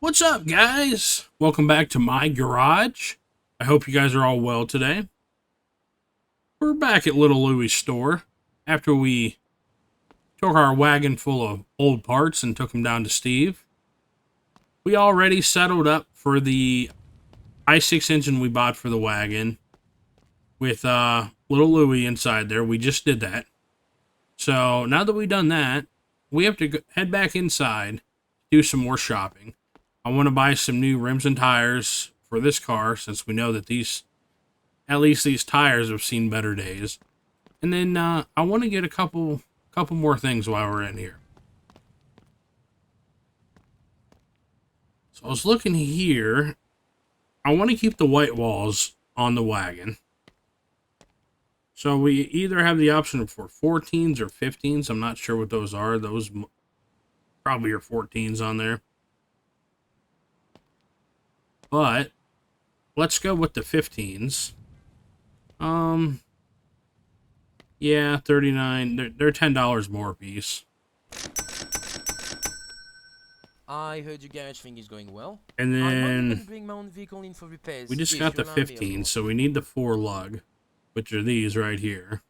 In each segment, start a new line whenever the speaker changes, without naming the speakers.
What's up, guys? Welcome back to my garage. I hope you guys are all well today. We're back at Little Louie's store after we took our wagon full of old parts and took them down to Steve. We already settled up for the i6 engine we bought for the wagon with Little Louie inside there. We just did that. So now that we've done that, we have to head back inside, do some more shopping. I want to buy some new rims and tires for this car since we know that at least these tires have seen better days. And then I want to get a couple more things while we're in here. So I was looking here. I want to keep the white walls on the wagon. So we either have the option for 14s or 15s. I'm not sure what those are. Those probably are 14s on there. But let's go with the 15s. Yeah, 39. They're $10 more a piece.
I heard your garage thing is going well.
And
I might even
then
bring my own vehicle in for repairs.
we just
if
got the
you're not
15s,
available.
so we need the 4 lug, which are these right here.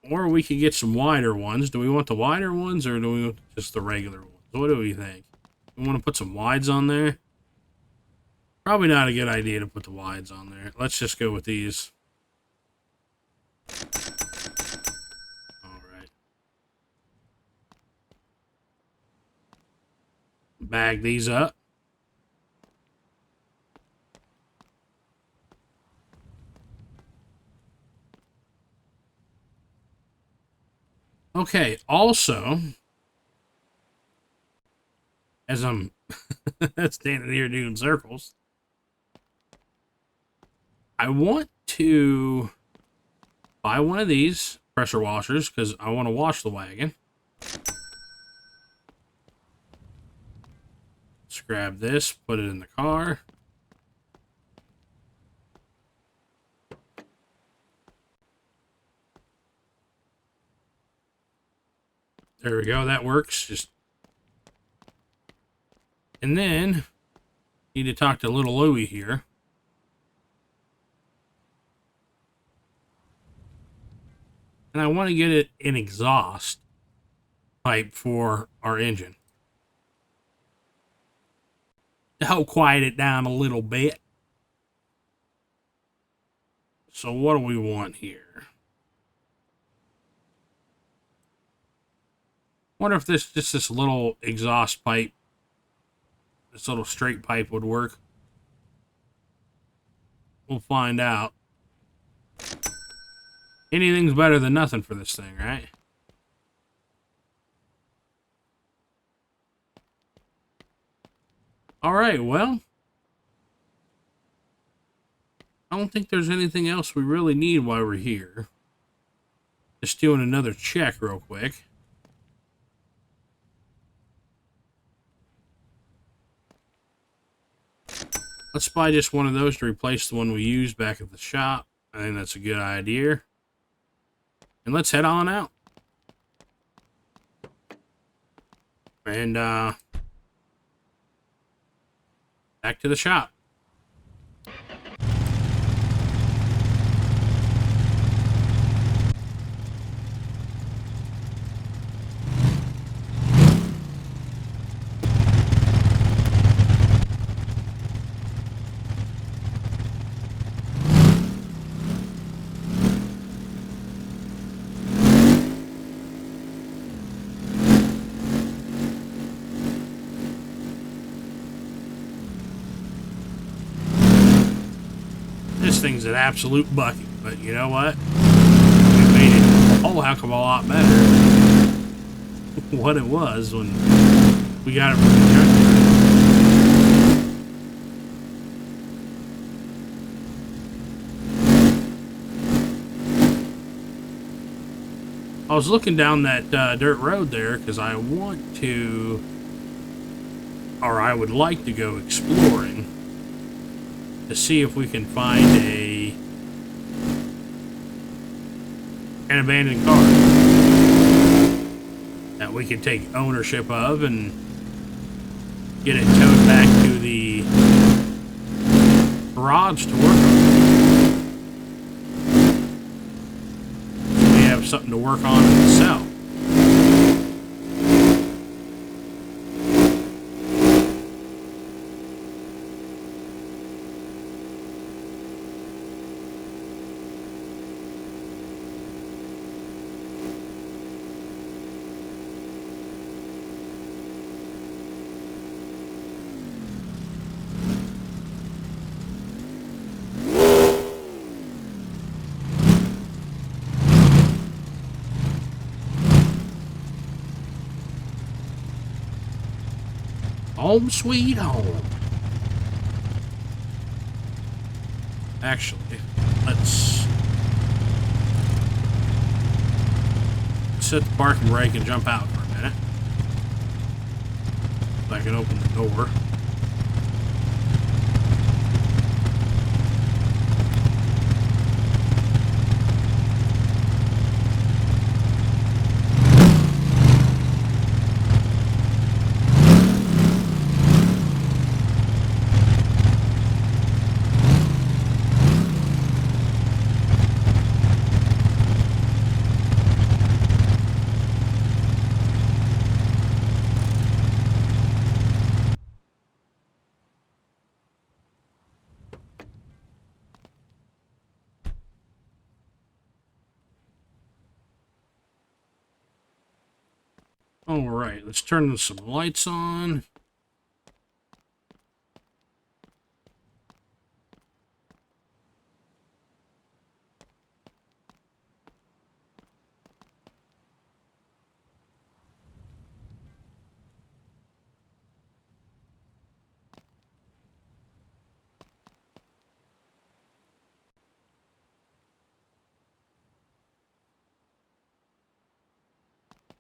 Or we could get some wider ones. Do we want the wider ones or do we want just the regular ones? What do we think? We want to put some wides on there? Probably not a good idea to put the wides on there. Let's just go with these. Alright. Bag these up. Okay, also, as I'm standing here doing circles, I want to buy one of these pressure washers because I want to wash the wagon. Let's grab this, put it in the car. There we go, that works. And then need to talk to little Louie here. And I want to get it an exhaust pipe for our engine to help quiet it down a little bit. So what do we want here? Wonder if this little exhaust pipe, this little straight pipe would work. We'll find out. Anything's better than nothing for this thing, right? Alright, well, I don't think there's anything else we really need while we're here. Just doing another check real quick. Let's buy just one of those to replace the one we used back at the shop. I think that's a good idea. And let's head on out. And, back to the shop. This thing's an absolute bucket, but you know what? We made it a whole heck of a lot better than what it was when we got it from the junkyard. I was looking down that dirt road there because I want to, or I would like to go exploring to see if we can find an abandoned car that we could take ownership of and get it towed back to the garage to work on. So we have something to work on and sell. Home sweet home. Actually, let's set the parking brake and jump out for a minute. So I can open the door. Alright, let's turn some lights on.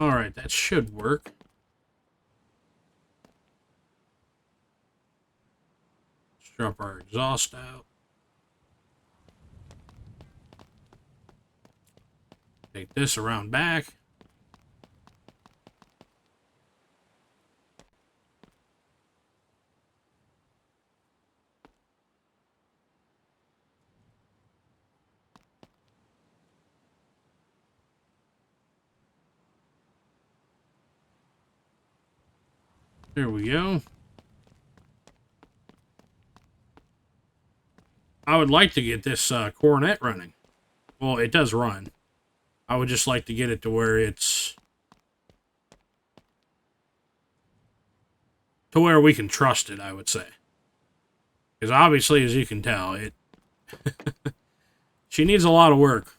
Alright, that should work. Let's drop our exhaust out. Take this around back. There we go. I would like to get this Coronet running. Well, it does run. I would just like to get it to where it's... to where we can trust it, I would say. Because obviously, as you can tell, it... she needs a lot of work.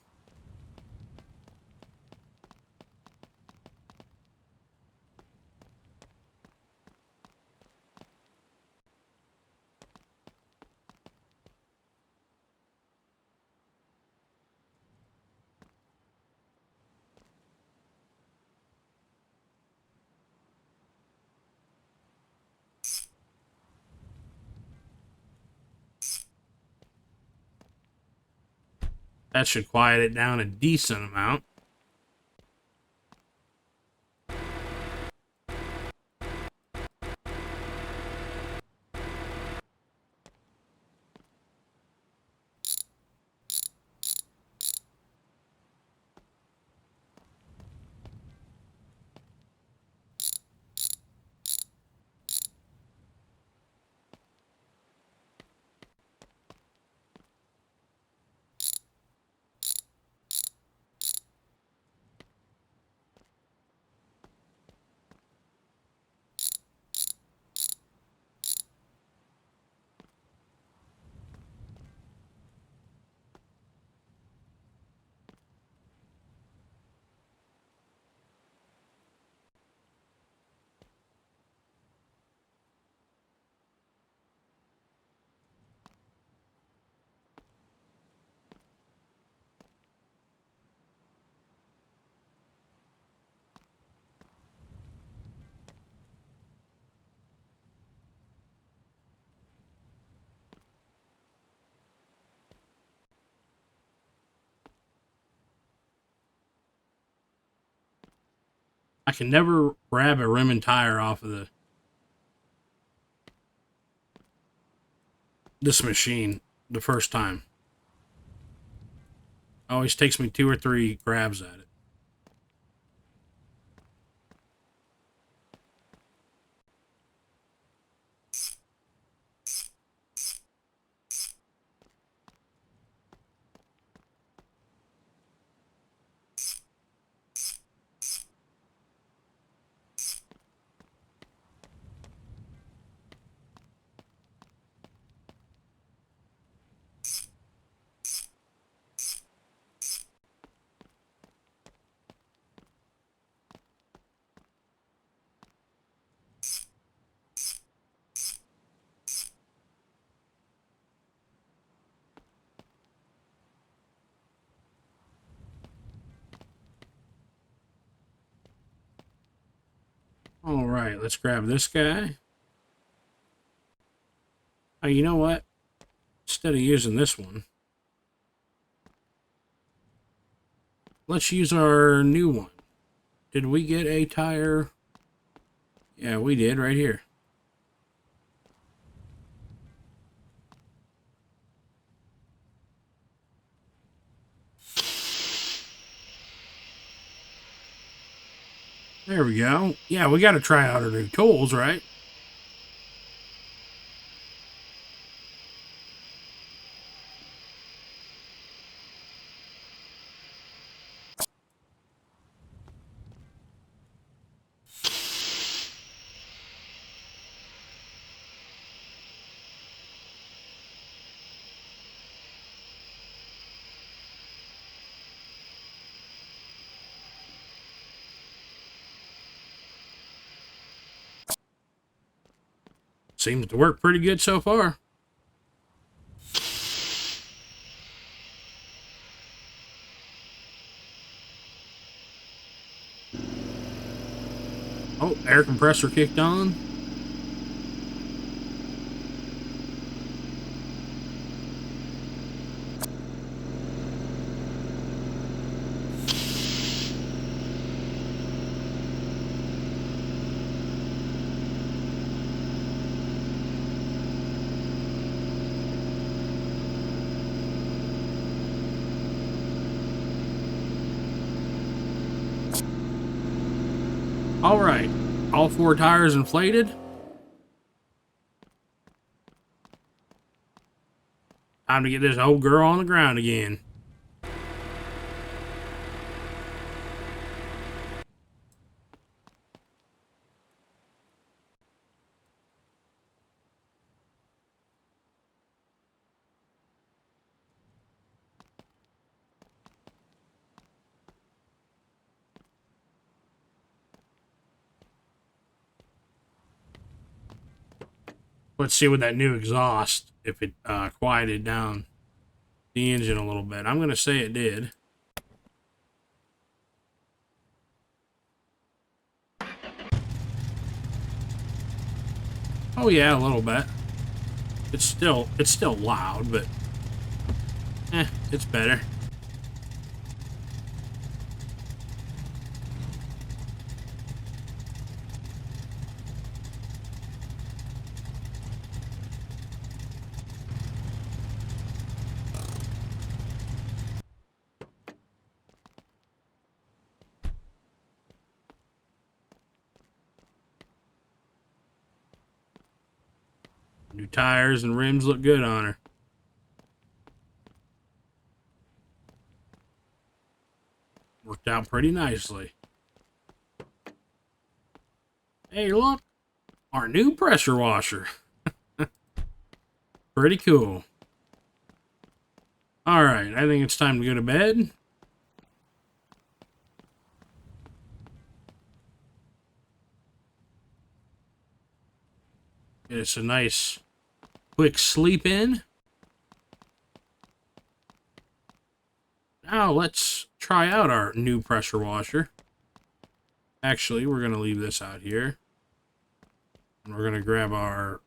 That should quiet it down a decent amount. I can never grab a rim and tire off of the this machine the first time. Always takes me 2 or 3 grabs at it. All right, let's grab this guy. Oh, you know what? Instead of using this one, let's use our new one. Did we get a tire? Yeah, we did right here. There we go. Yeah, we got to try out our new tools, right? Seems to work pretty good so far. Oh, air compressor kicked on. All right, all 4 tires inflated. Time to get this old girl on the ground again. Let's see with that new exhaust if it quieted down the engine a little bit. I'm going to say it did. Oh yeah, a little bit. It's still loud, but it's better. New tires and rims look good on her. Worked out pretty nicely. Hey, look, our new pressure washer. Pretty cool. All right, I think it's time to go to bed. Get us a nice quick sleep in. Now let's try out our new pressure washer. Actually, we're going to leave this out here. And we're going to grab our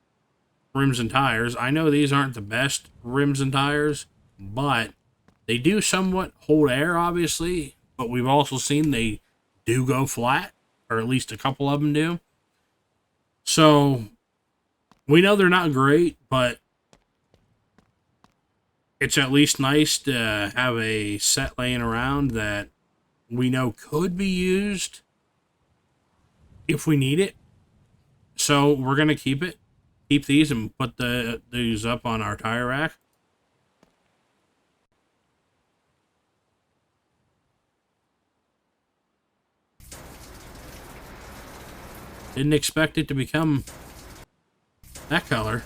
rims and tires. I know these aren't the best rims and tires, but they do somewhat hold air, obviously. But we've also seen they do go flat, or at least a couple of them do. So we know they're not great, but it's at least nice to have a set laying around that we know could be used if we need it. So we're gonna keep these, and put these up on our tire rack. Didn't expect it to become that color.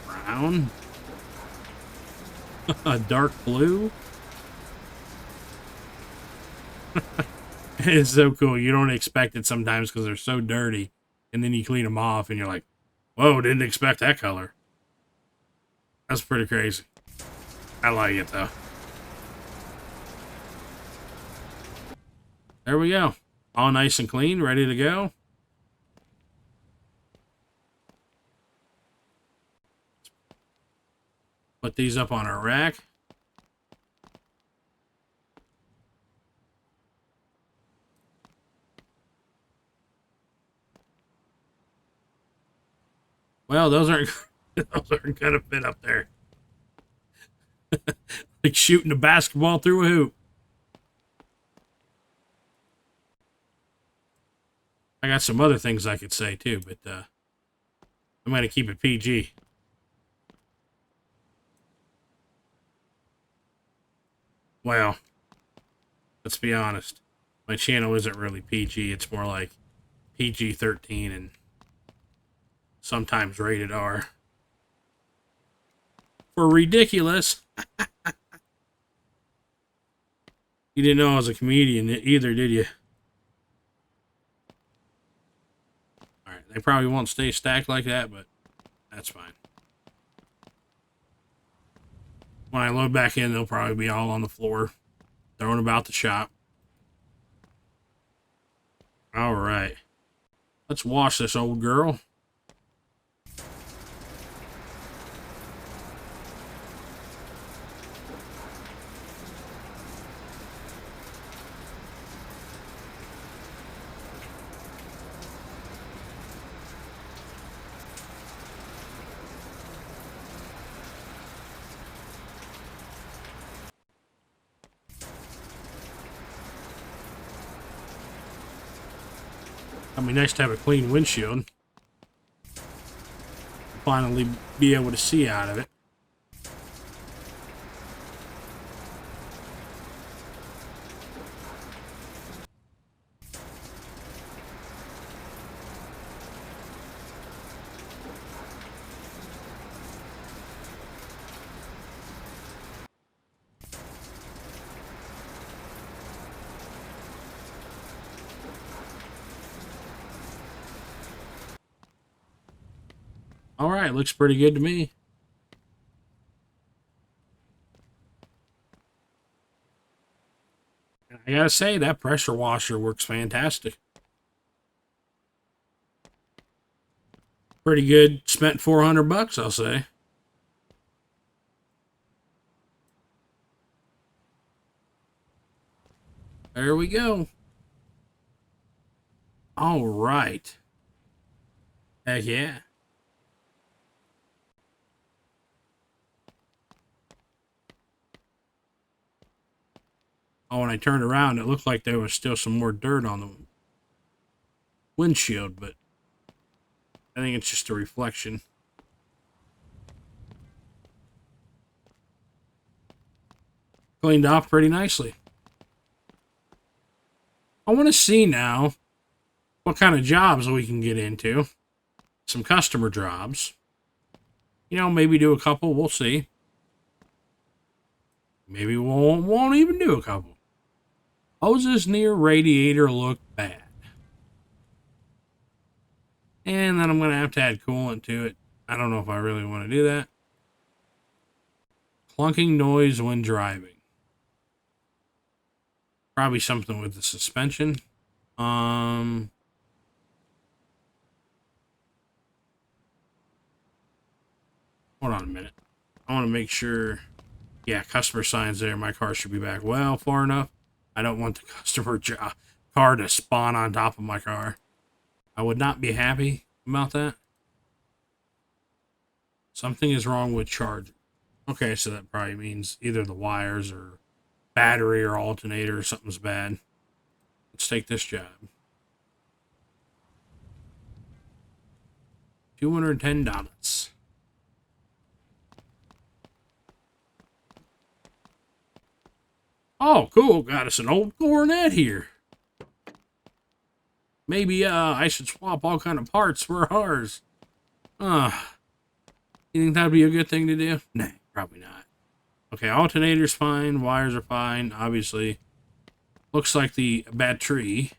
Brown. A dark blue. It's so cool. You don't expect it sometimes because they're so dirty. And then you clean them off and you're like, whoa, didn't expect that color. That's pretty crazy. I like it though. There we go. All nice and clean, ready to go. Put these up on our rack. Well, those aren't gonna fit up there. Like shooting a basketball through a hoop. I got some other things I could say too, but I'm gonna keep it PG. Well, let's be honest. My channel isn't really PG. It's more like PG-13 and sometimes rated R. For ridiculous. You didn't know I was a comedian either, did you? Alright, they probably won't stay stacked like that, but that's fine. When I load back in, they'll probably be all on the floor, thrown about the shop. Alright. Let's wash this old girl. It'd be nice to have a clean windshield. Finally be able to see out of it. Alright, looks pretty good to me. I gotta say, that pressure washer works fantastic. Pretty good. Spent $400, I'll say. There we go. Alright. Heck yeah. Oh, when I turned around, it looked like there was still some more dirt on the windshield, but I think it's just a reflection. Cleaned off pretty nicely. I want to see now what kind of jobs we can get into. Some customer jobs. You know, maybe do a couple. We'll see. Maybe we won't even do a couple. Hoses near radiator look bad. And then I'm going to have to add coolant to it. I don't know if I really want to do that. Clunking noise when driving. Probably something with the suspension. Hold on a minute. I want to make sure. Yeah, customer sign's there. My car should be back well far enough. I don't want the customer car to spawn on top of my car. I would not be happy. about that? Something is wrong with charging. Okay, so that probably means either the wires or battery or alternator or something's bad. Let's take this job. $210. Oh, cool. Got us an old Coronet here. Maybe I should swap all kind of parts for ours. You think that'd be a good thing to do? Nah, probably not. Okay, alternator's fine. Wires are fine, obviously. Looks like the battery.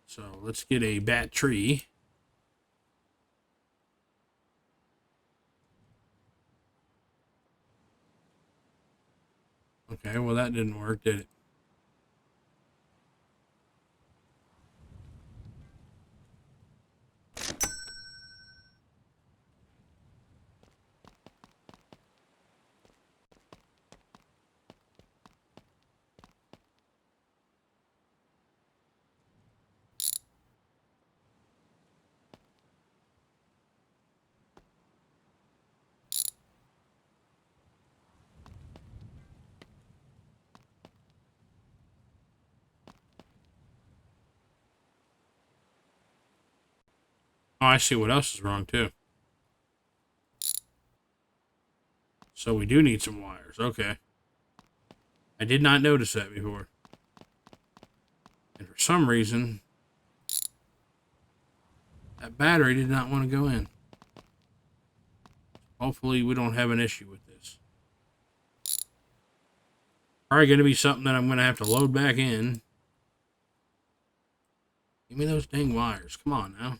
So let's get a battery. Okay, well that didn't work, did it? Oh, I see what else is wrong too. So we do need some wires. Okay. I did not notice that before. And for some reason, that battery did not want to go in. Hopefully we don't have an issue with this. Probably going to be something that I'm going to have to load back in. Give me those dang wires. Come on now.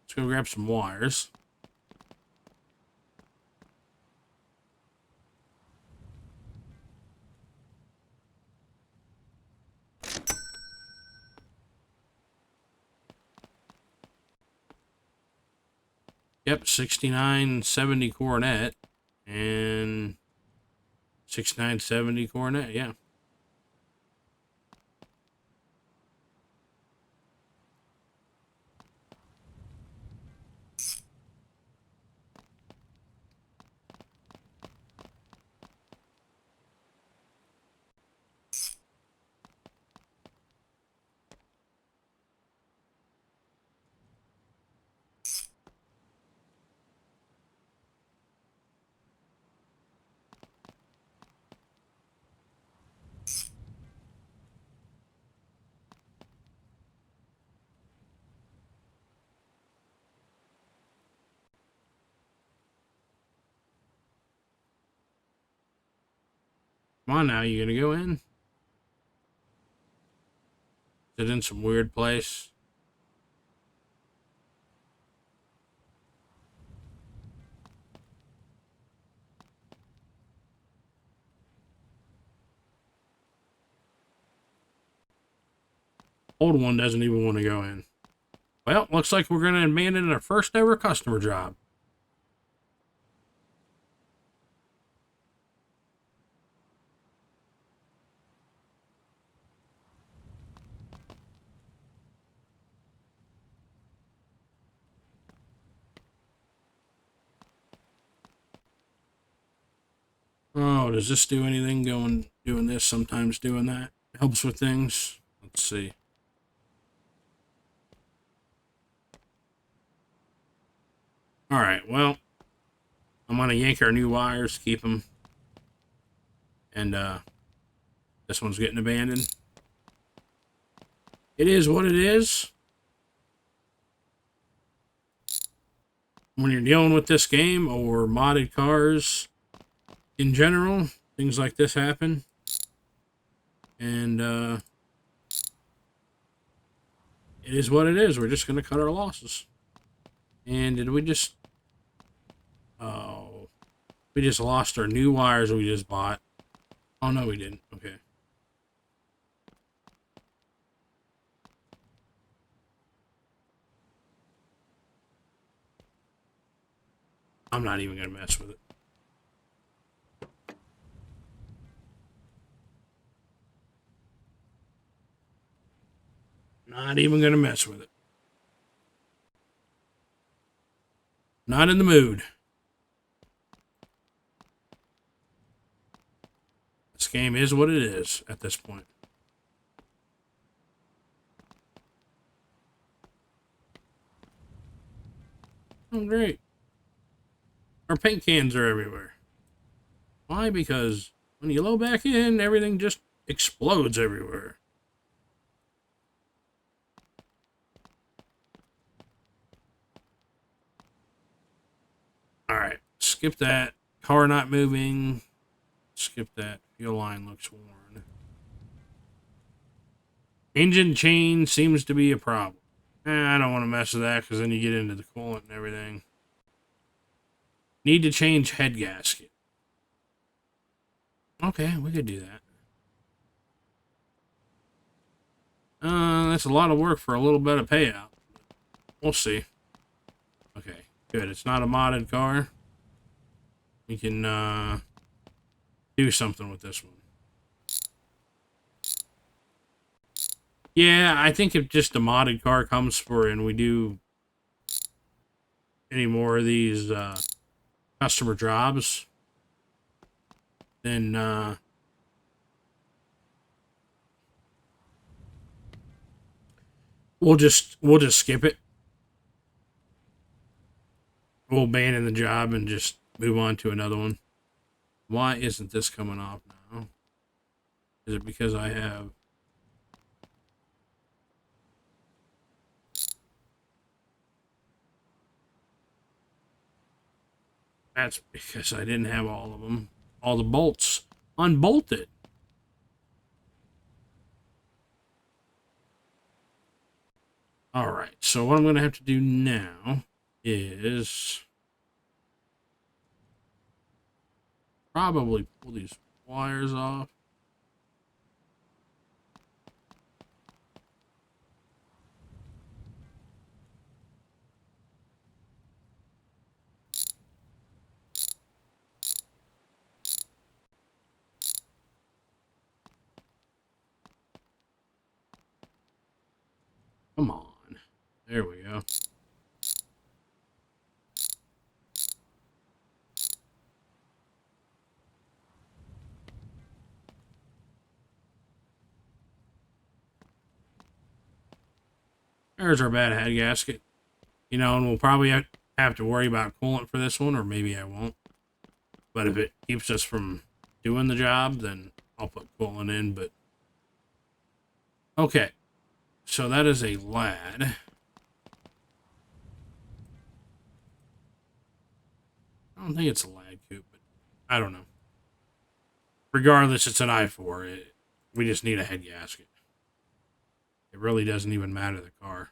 Let's go grab some wires. Yep, 6970 Coronet and 6970 Coronet, yeah. Come on now, you gonna go in? Is it in some weird place? Old one doesn't even want to go in. Well, looks like we're gonna abandon our first ever customer job. Oh, does this do anything doing this, sometimes doing that? Helps with things. Let's see. Alright, well, I'm gonna yank our new wires, keep them. And this one's getting abandoned. It is what it is. When you're dealing with this game or modded cars in general, things like this happen. And it is what it is. We're just going to cut our losses. And did we just... Oh. We just lost our new wires we just bought. Oh, no, we didn't. Okay. I'm not even going to mess with it. Not even going to mess with it. Not in the mood. This game is what it is at this point. Oh, great. Our paint cans are everywhere. Why? Because when you load back in, everything just explodes everywhere. Alright, skip that. Car not moving. Skip that. Fuel line looks worn. Engine chain seems to be a problem. I don't want to mess with that because then you get into the coolant and everything. Need to change head gasket. Okay, we could do that. That's a lot of work for a little bit of payout. We'll see. Okay, good. It's not a modded car. We can do something with this one. Yeah, I think if just a modded car comes for and we do any more of these customer jobs, then we'll just skip it. We'll abandon the job and just move on to another one. Why isn't this coming off now? Is it because I have... That's because I didn't have all of them. All the bolts unbolted. Alright, so what I'm going to have to do now is... probably pull these wires off. Come on. There we go. There's our bad head gasket. You know, and we'll probably have to worry about coolant for this one, or maybe I won't. But if it keeps us from doing the job, then I'll put coolant in, but... Okay. So that is a lad. I don't think it's a lad coupe, but I don't know. Regardless, it's an i4. We just need a head gasket. It really doesn't even matter the car.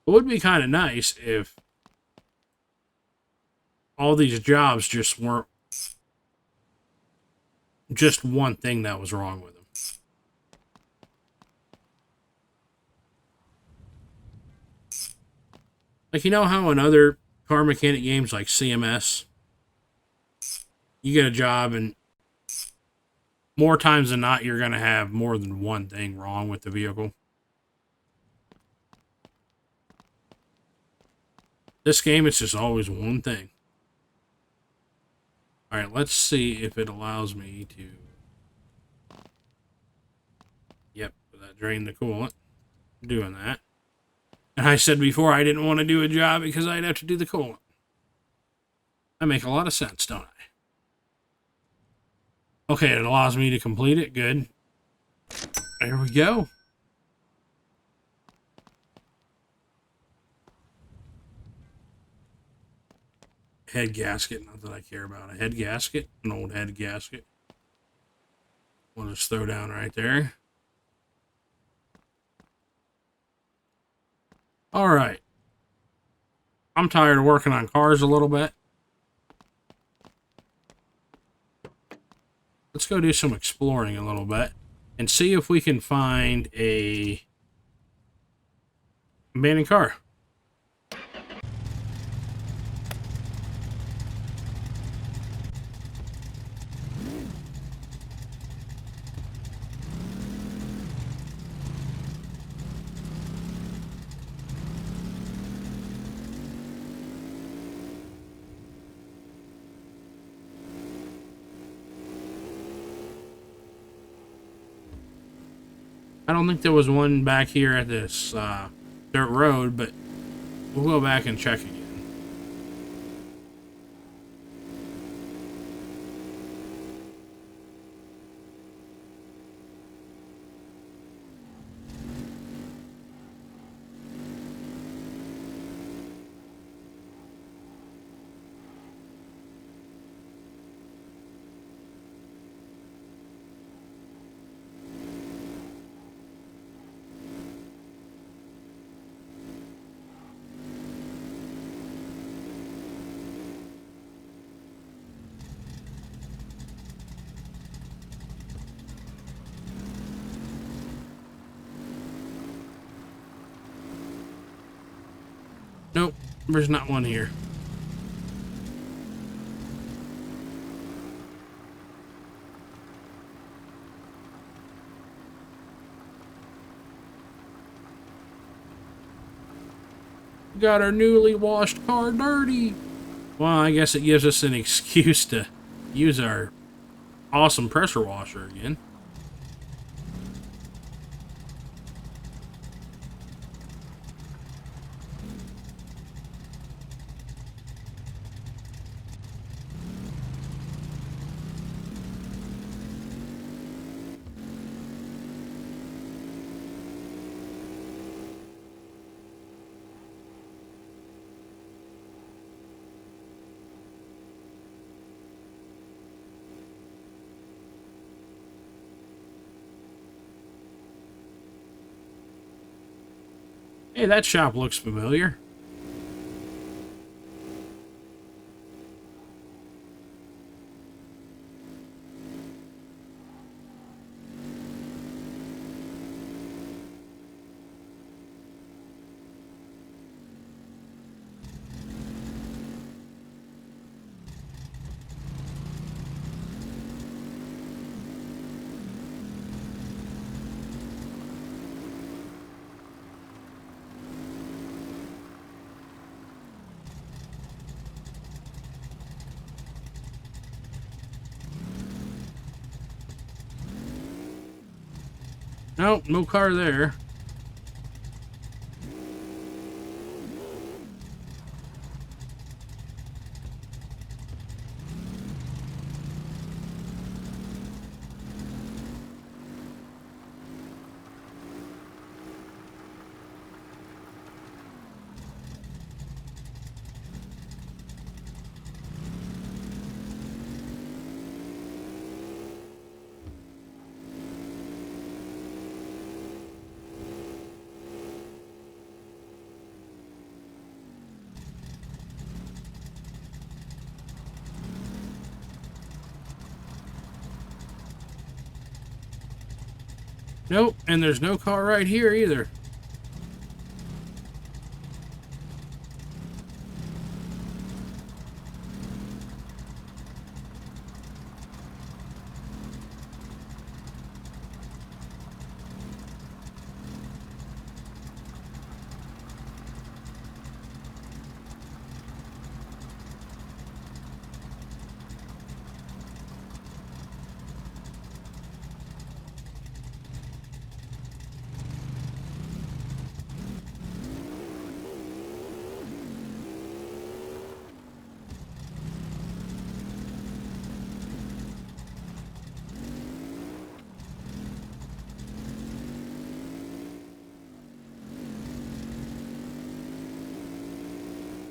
It would be kind of nice if all these jobs just weren't just one thing that was wrong with them. Like, you know how in other car mechanic games like CMS, you get a job and more times than not, you're going to have more than one thing wrong with the vehicle. This game, it's just always one thing. Alright, let's see if it allows me to... Yep, that drained the coolant. I'm doing that. And I said before I didn't want to do a job because I'd have to do the coolant. That makes a lot of sense, don't I? Okay, it allows me to complete it. Good. There we go. head gasket. Not that I care about a head gasket. An old head gasket. We'll just throw down right there. Alright. I'm tired of working on cars a little bit. Let's go do some exploring a little bit and see if we can find a abandoned car. I don't think there was one back here at this dirt road, but we'll go back and check again. Nope, there's not one here. We got our newly washed car dirty. Well, I guess it gives us an excuse to use our awesome pressure washer again. Hey, that shop looks familiar. Nope, no car there. Nope, and there's no car right here either.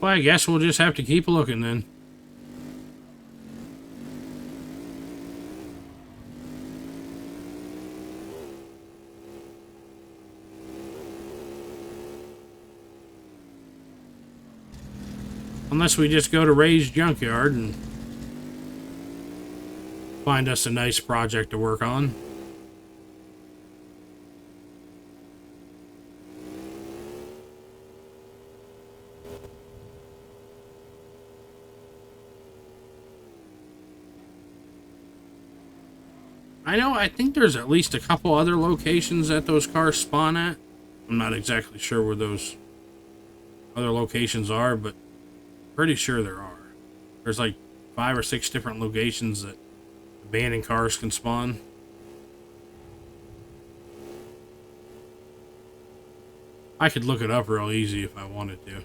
Well, I guess we'll just have to keep looking then. Unless we just go to Ray's junkyard and find us a nice project to work on. I think there's at least a couple other locations that those cars spawn at. I'm not exactly sure where those other locations are, but pretty sure there are. There's like 5 or 6 different locations that abandoned cars can spawn. I could look it up real easy if I wanted to.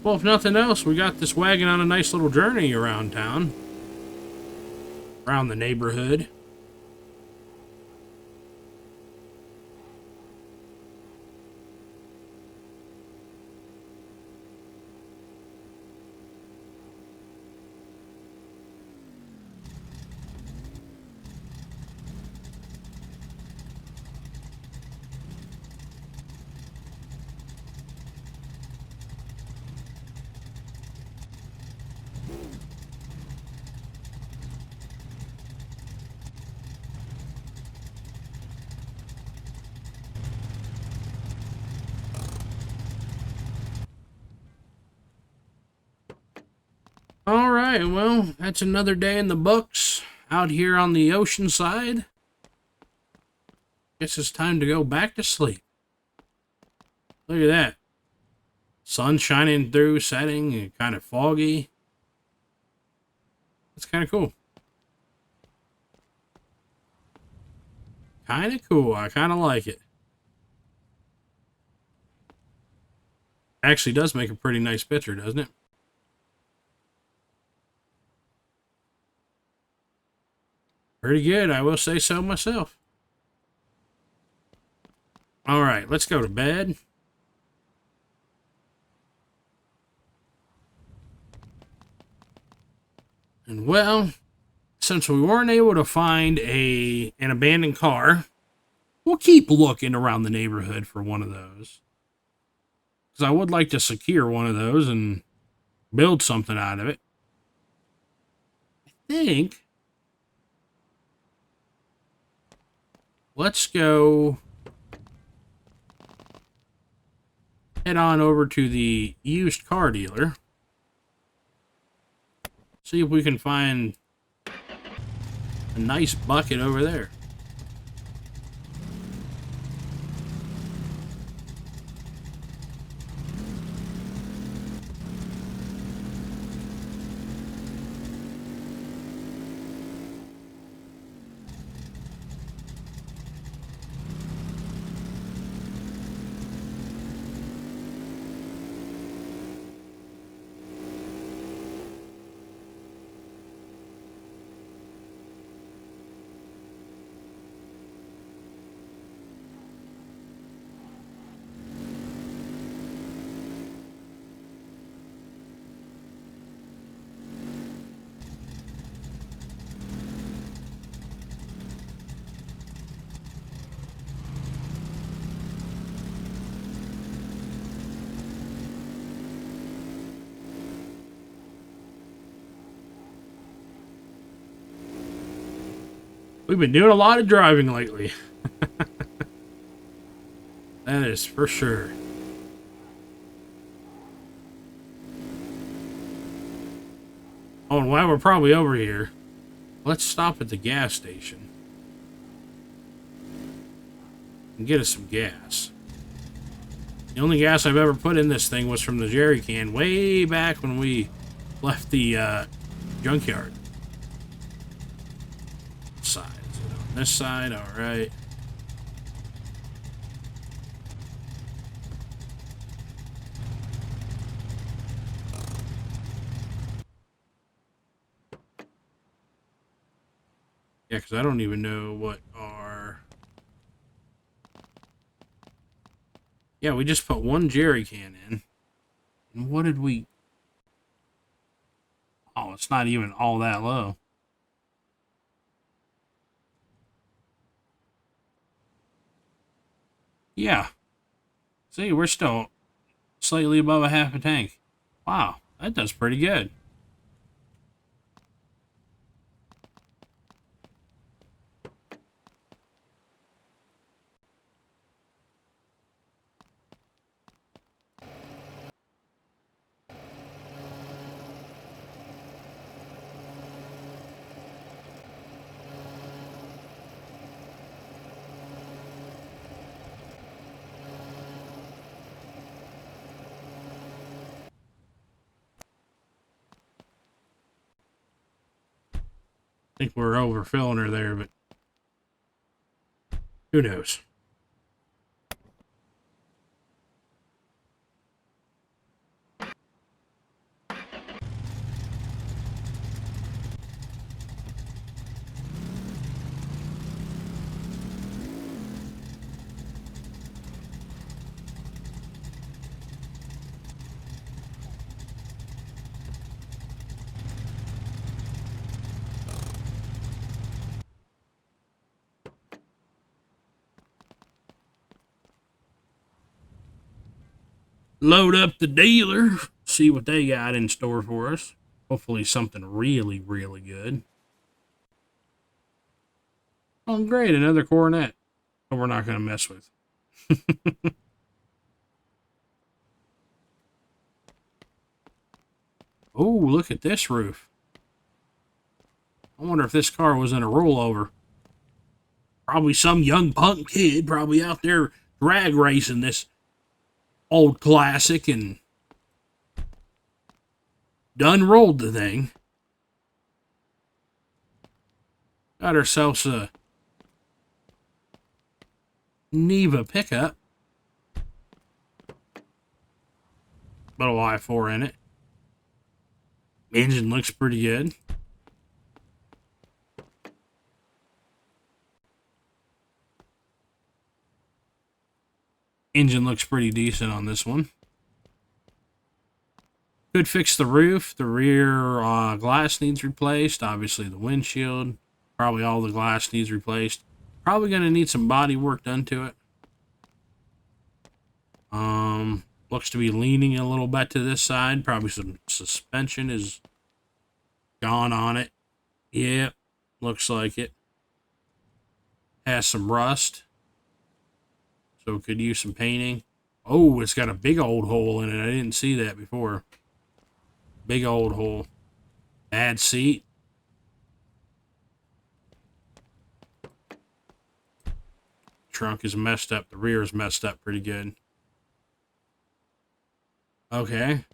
Well, if nothing else, we got this wagon on a nice little journey around town. Around the neighborhood. Alright, well, that's another day in the books out here on the ocean side. Guess it's time to go back to sleep. Look at that. Sun shining through, setting, and kind of foggy. It's kind of cool. Kind of cool. I kind of like it. Actually does make a pretty nice picture, doesn't it? Pretty good, I will say so myself. Alright, let's go to bed. And well, since we weren't able to find an abandoned car, we'll keep looking around the neighborhood for one of those. Because I would like to secure one of those and build something out of it. I think... Let's go head on over to the used car dealer. See if we can find a nice bucket over there. We've been doing a lot of driving lately. That is for sure. Oh, and while we're probably over here, let's stop at the gas station and get us some gas. The only gas I've ever put in this thing was from the jerry can way back when we left the junkyard side. Is it on this side? All right. Yeah, because I don't even know what our... Yeah, we just put one jerry can in. And what did we... Oh, it's not even all that low. Yeah. See, we're still slightly above a half a tank. Wow, that does pretty good. I think we're overfilling her there, but who knows? Load up the dealer, see what they got in store for us. Hopefully something really, really good. Oh, great, another Coronet. But we're not going to mess with. Oh, look at this roof. I wonder if this car was in a rollover. Probably some young punk kid probably out there drag racing this old classic and done rolled the thing. Got ourselves a Neva pickup. Little i4 in it. Engine looks pretty good. Engine looks pretty decent on this one. Could fix the roof. The rear glass needs replaced. Obviously the windshield. Probably all the glass needs replaced. Probably going to need some body work done to it. Looks to be leaning a little bit to this side. Probably some suspension is gone on it. Yep, looks like it. Has some rust. So it could use some painting. Oh, it's got a big old hole in it. I didn't see that before. Big old hole. Bad seat. Trunk is messed up. The rear is messed up pretty good. Okay.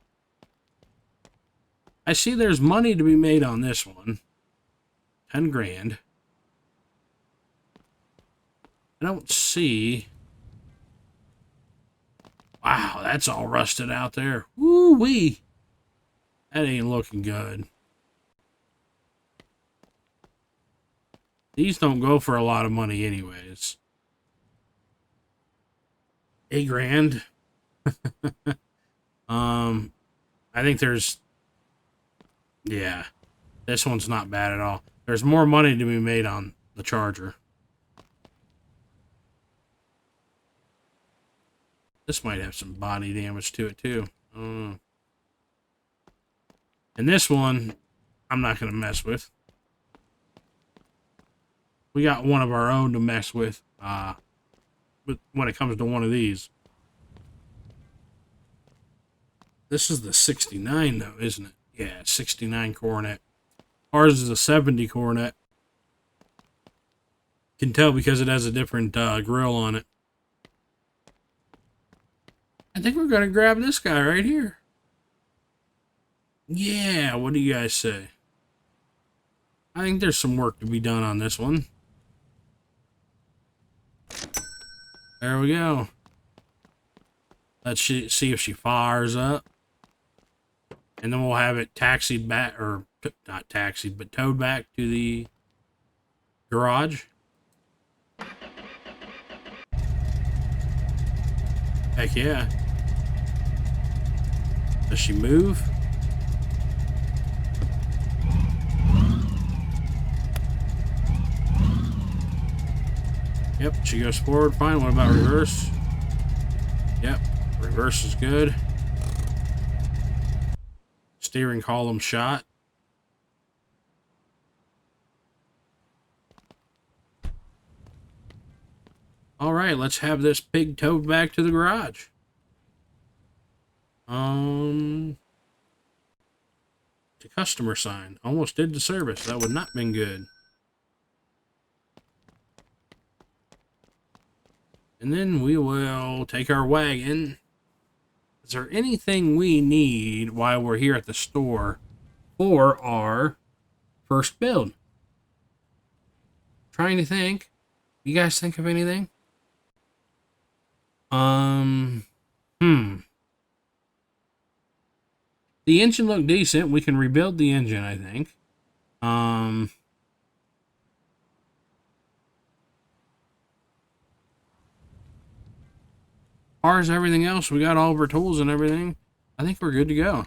I see there's money to be made on this one. 10 grand. I don't see... Wow, that's all rusted out there. Woo-wee. That ain't looking good. These don't go for a lot of money anyways. 8 grand. I think there's... Yeah. This one's not bad at all. There's more money to be made on the Charger. This might have some body damage to it, too. And this one, I'm not going to mess with. We got one of our own to mess with when it comes to one of these. This is the 69, though, isn't it? Yeah, 69 Coronet. Ours is a 70 Coronet. Can tell because it has a different grill on it. I think we're going to grab this guy right here. Yeah, what do you guys say? I think there's some work to be done on this one. There we go. Let's see if she fires up. And then we'll have it taxied back, or not taxied, but towed back to the garage. Heck yeah. Does she move? Yep, she goes forward. Fine. What about reverse? Yep, reverse is good. Steering column shot. All right, let's have this pig towed back to the garage. The customer sign. Almost did the service. That would not been good. And then we will take our wagon. Is there anything we need while we're here at the store for our first build? Trying to think. You guys think of anything? The engine looked decent. We can rebuild the engine, I think. As far as everything else, we got all of our tools and everything. I think we're good to go.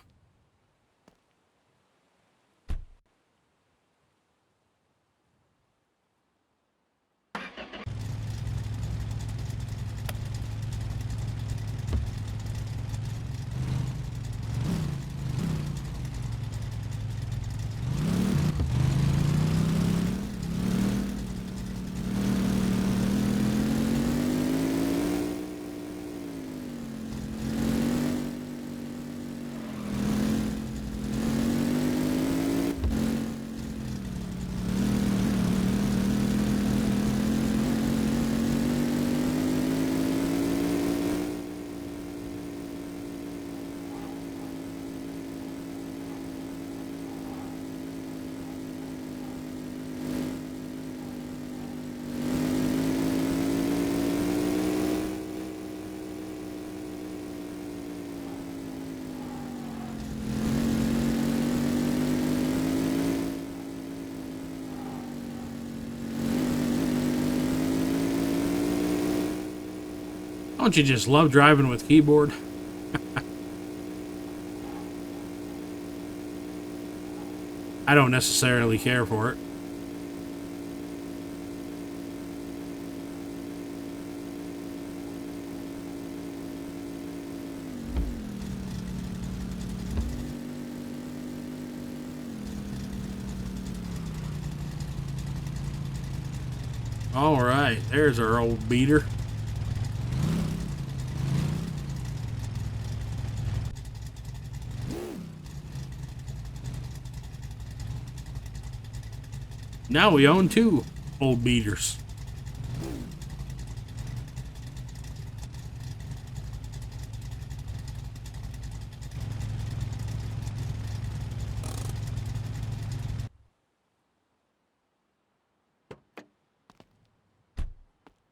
Don't you just love driving with keyboard? I don't necessarily care for it. All right, there's our old beater. Now we own two old beaters.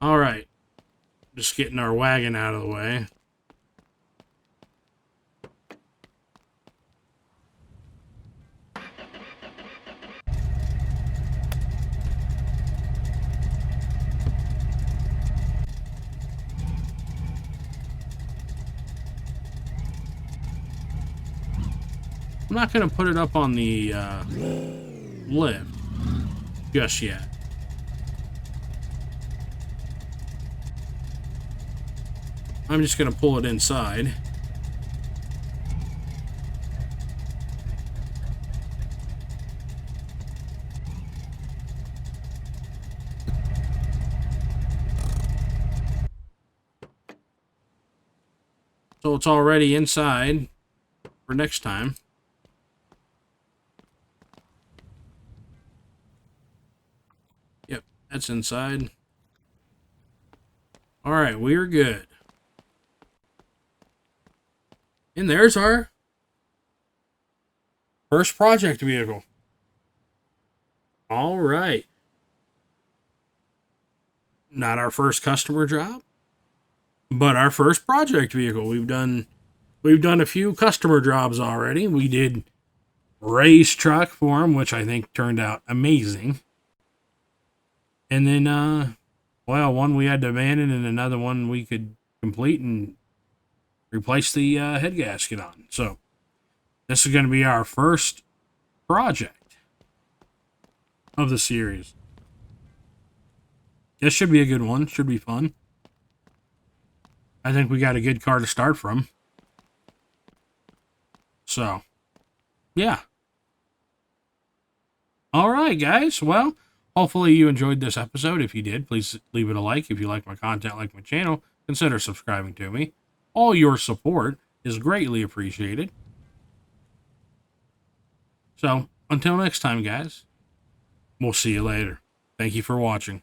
All right, just getting our wagon out of the way. I'm not going to put it up on the lift just yet. I'm just going to pull it inside. So it's already inside for next time. Yep, that's inside. All right, we are good. And there's our First project vehicle. All right. Not our first customer job, but our first project vehicle. We've done a few customer jobs already. We did Ray's truck for him, which I think turned out amazing. And then well, one we had to abandon and another one we could complete and replace the head gasket on. So this is going to be our first project of the series. This should be a good one. Should be fun. I think we got a good car to start from. So, yeah. All right, guys. Well, hopefully you enjoyed this episode. If you did, please leave it a like. If you like my content, like my channel, consider subscribing to me. All your support is greatly appreciated. So, until next time, guys, we'll see you later. Thank you for watching.